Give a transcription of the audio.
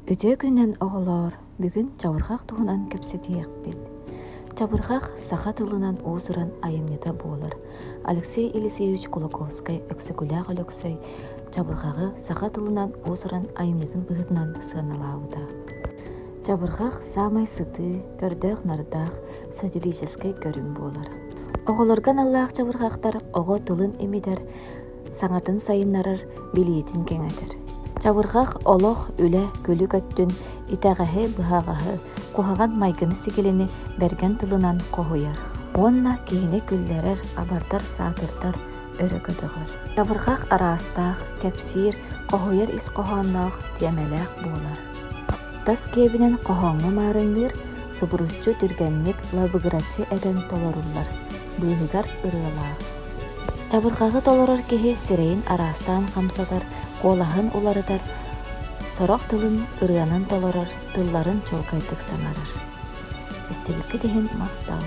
Үтө күннен оғылар, бүгін чабырғақ туғынан кепсетейік бел. Чабырғақ саха тылынан уусуран айымнета болар. Алексей Елисеевич Кулаковский өксөкүләг өлөксөй, чабырғағы саха тылынан уусуран айымнетін бұғытынан сыналауда. Чабырғақ самай сыты, көрдөк нардақ, сатирический көрін болар. Оғыларған аллақ чабырғақтар оғы тылын емедер, саңатын сайыннарыр, билиетін кеңетер. Чабырғақ олох үле көлі көттін, итағахы бұхағахы, қоғаған майгыны сигелені берген тылынан қоғыяр. Онна кейіне күллерер, абартар сатыртар, өрі көтіғыр. Чабырғақ арастақ, кәпсир, қоғыяр ис қоғаннақ тиемелек болар. Тас кебінен қоғанғы марыңдыр, субұрышчы түргеннік лабығырачы әден толарулар, бұйығар ұрылар. Чабырғағы толарар кеге сирейін арастан қамсатар, қолағын уларыдар, сорок тылын ырыанын толарар, тылларын чолкайтык санарар. Истеліккі деген мақтау.